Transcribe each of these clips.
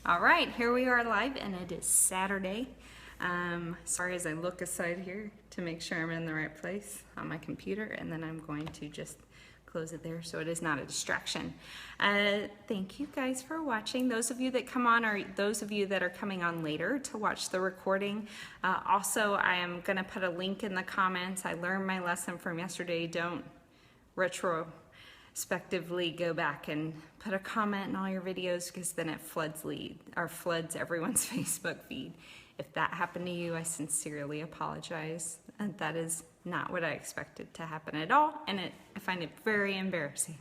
All right, here we are live, and it is Saturday. Sorry, as I look aside here to make sure I'm in the right place on my computer, and then I'm going to just close it there so it is not a distraction. Thank you guys for watching. Those of you that come on, or those of you that are coming on later to watch the recording. Also, I am going to put a link in the comments. I learned my lesson from yesterday. Don't retrospectively go back and put a comment in all your videos, because then it floods everyone's Facebook feed. If that happened to you, I sincerely apologize. And that is not what I expected to happen at all, and I find it very embarrassing.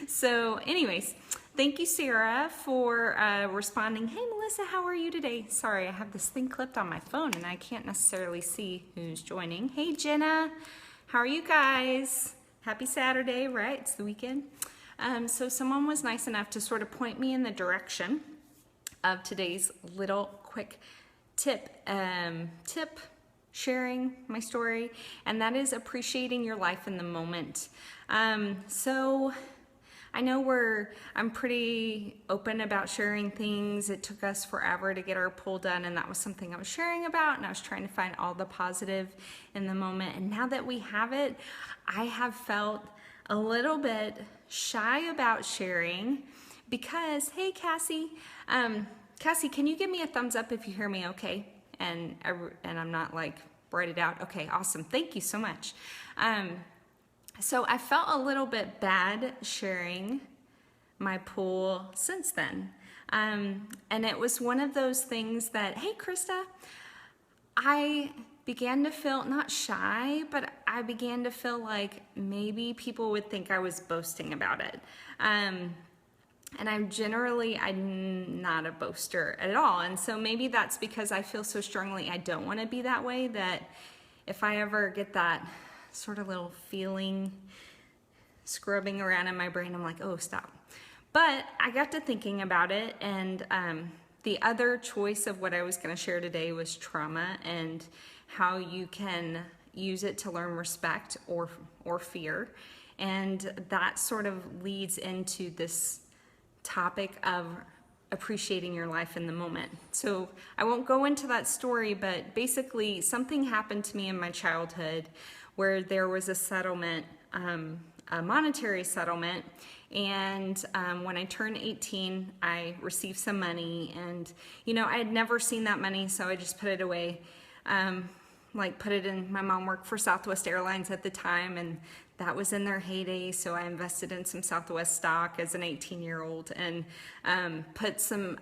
So anyways, thank you, Sarah, for responding. Hey, Melissa, how are you today? Sorry, I have this thing clipped on my phone and I can't necessarily see who's joining. Hey, Jenna, how are you guys? Happy Saturday, right? It's the weekend. So someone was nice enough to sort of point me in the direction of today's little quick tip, sharing my story, and that is appreciating your life in the moment. So I know I'm pretty open about sharing things. It took us forever to get our pool done, and that was something I was sharing about, and I was trying to find all the positive in the moment. And now that we have it, I have felt a little bit shy about sharing because, hey, Cassie, Cassie, can you give me a thumbs up if you hear me okay? And I'm not like write it out. Okay, awesome. Thank you so much. So I felt a little bit bad sharing my pool since then. And it was one of those things that, hey, Krista, I began to feel not shy, but I began to feel like maybe people would think I was boasting about it. And I'm not a boaster at all. And so maybe that's because I feel so strongly I don't want to be that way, that if I ever get that sort of little feeling scrubbing around in my brain, I'm like, oh, stop. But I got to thinking about it, and the other choice of what I was going to share today was trauma and how you can use it to learn respect or fear. And that sort of leads into this topic of appreciating your life in the moment. So I won't go into that story, but basically something happened to me in my childhood where there was a settlement, a monetary settlement, and when I turned 18, I received some money, and I had never seen that money, so I just put it away. Put it in, my mom worked for Southwest Airlines at the time, and that was in their heyday, so I invested in some Southwest stock as an 18-year-old and put some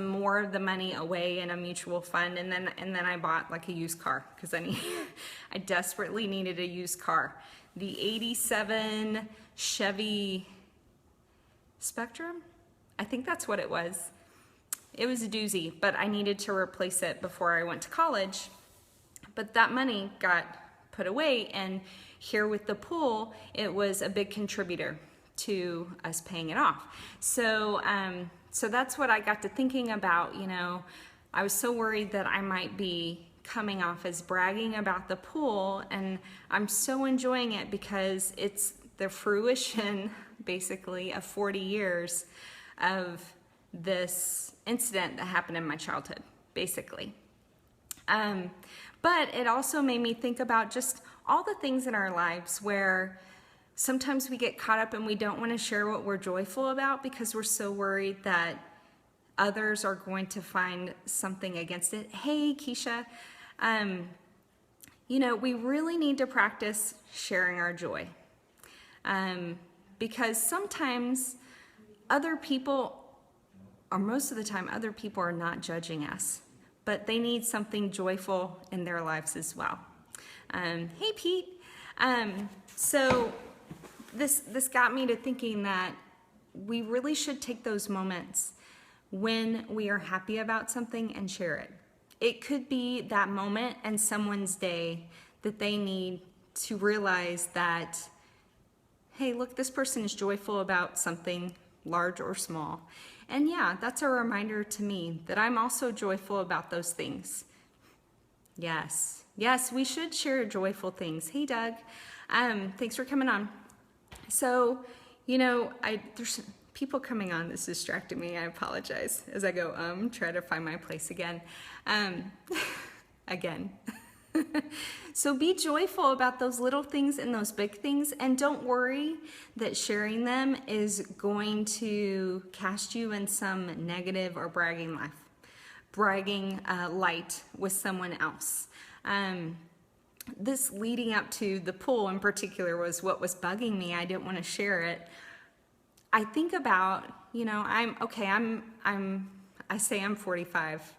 more of the money away in a mutual fund, and then I bought like a used car, because I desperately needed a used car. The 87 Chevy Spectrum, I think that's what it was. It was a doozy, but I needed to replace it before I went to college. But that money got put away, and here with the pool, it was a big contributor to us paying it off. So that's what I got to thinking about. I was so worried that I might be coming off as bragging about the pool, and I'm so enjoying it because it's the fruition, basically, of 40 years of this incident that happened in my childhood, basically. But it also made me think about just all the things in our lives where sometimes we get caught up and we don't want to share what we're joyful about because we're so worried that others are going to find something against it. Hey, Keisha, we really need to practice sharing our joy, because sometimes other people, or most of the time, other people are not judging us, but they need something joyful in their lives as well. Hey, Pete. So this got me to thinking that we really should take those moments when we are happy about something and share it. It could be that moment in someone's day that they need to realize that, hey, look, this person is joyful about something large or small. And yeah, that's a reminder to me that I'm also joyful about those things. Yes, we should share joyful things. Hey, Doug, thanks for coming on. So, there's People coming on is distracting me. I apologize as I go, try to find my place again. Again. So be joyful about those little things and those big things, and don't worry that sharing them is going to cast you in some negative or bragging light with someone else. This leading up to the pool in particular was what was bugging me. I didn't want to share it. I think about, I say I'm 45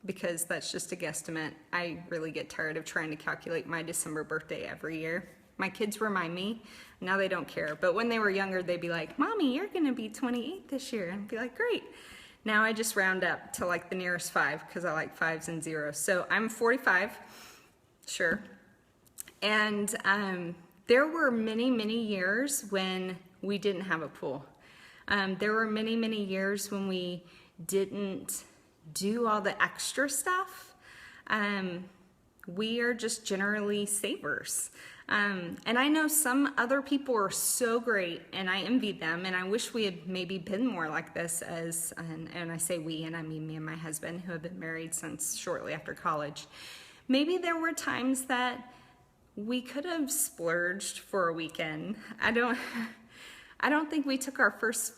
because that's just a guesstimate. I really get tired of trying to calculate my December birthday every year. My kids remind me. Now they don't care. But when they were younger, they'd be like, Mommy, you're going to be 28 this year. And I'd be like, great. Now I just round up to like the nearest 5 because I like 5s and 0s. So I'm 45, sure. And there were many, many years when we didn't have a pool. There were many, many years when we didn't do all the extra stuff. We are just generally savers. And I know some other people are so great, and I envy them, and I wish we had maybe been more like this and I say we, and I mean me and my husband, who have been married since shortly after college. Maybe there were times that we could have splurged for a weekend. I don't think we took our first,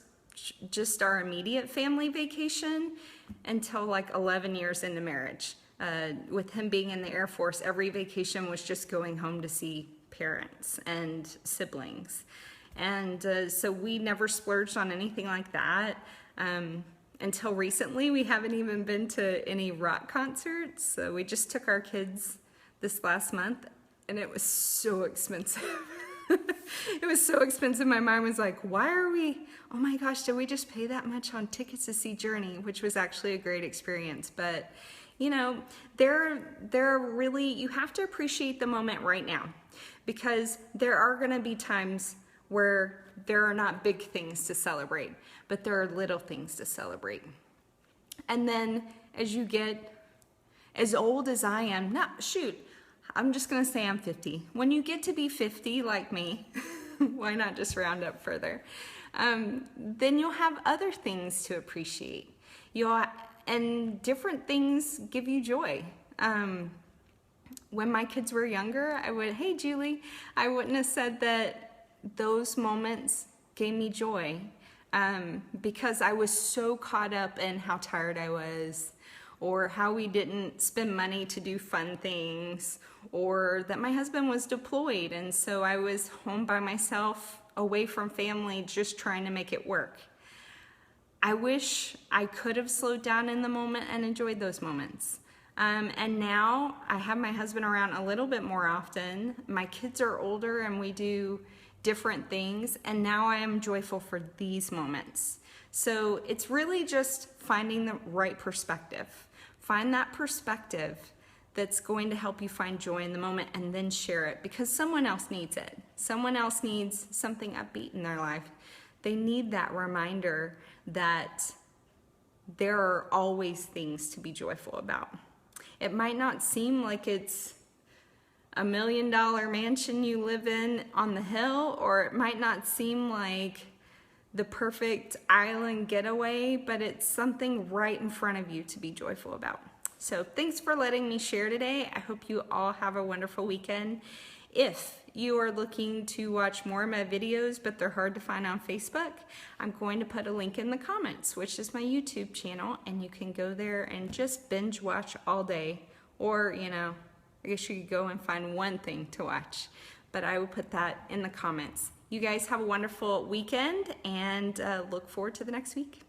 just our immediate family vacation until like 11 years into marriage. With him being in the Air Force, every vacation was just going home to see parents and siblings. And so we never splurged on anything like that. Until recently, we haven't even been to any rock concerts. So we just took our kids this last month, and it was so expensive. It was so expensive. My mind was like, oh my gosh, did we just pay that much on tickets to see Journey, which was actually a great experience. But, you have to appreciate the moment right now, because there are going to be times where there are not big things to celebrate, but there are little things to celebrate. And then as you get as old as I am, I'm just going to say I'm 50. When you get to be 50 like me, why not just round up further? Then you'll have other things to appreciate. And different things give you joy. When my kids were younger, hey Julie, I wouldn't have said that those moments gave me joy because I was so caught up in how tired I was, or how we didn't spend money to do fun things, or that my husband was deployed and so I was home by myself, away from family, just trying to make it work. I wish I could have slowed down in the moment and enjoyed those moments. And now I have my husband around a little bit more often. My kids are older and we do different things, and now I am joyful for these moments. So it's really just finding the right perspective. Find that perspective that's going to help you find joy in the moment, and then share it, because someone else needs it. Someone else needs something upbeat in their life. They need that reminder that there are always things to be joyful about. It might not seem like it's $1 million mansion you live in on the hill, or it might not seem like the perfect island getaway, but it's something right in front of you to be joyful about. So thanks for letting me share today. I hope you all have a wonderful weekend. If you are looking to watch more of my videos, but they're hard to find on Facebook, I'm going to put a link in the comments, which is my YouTube channel, and you can go there and just binge watch all day. Or, I guess you could go and find one thing to watch, but I will put that in the comments. You guys have a wonderful weekend, and look forward to the next week.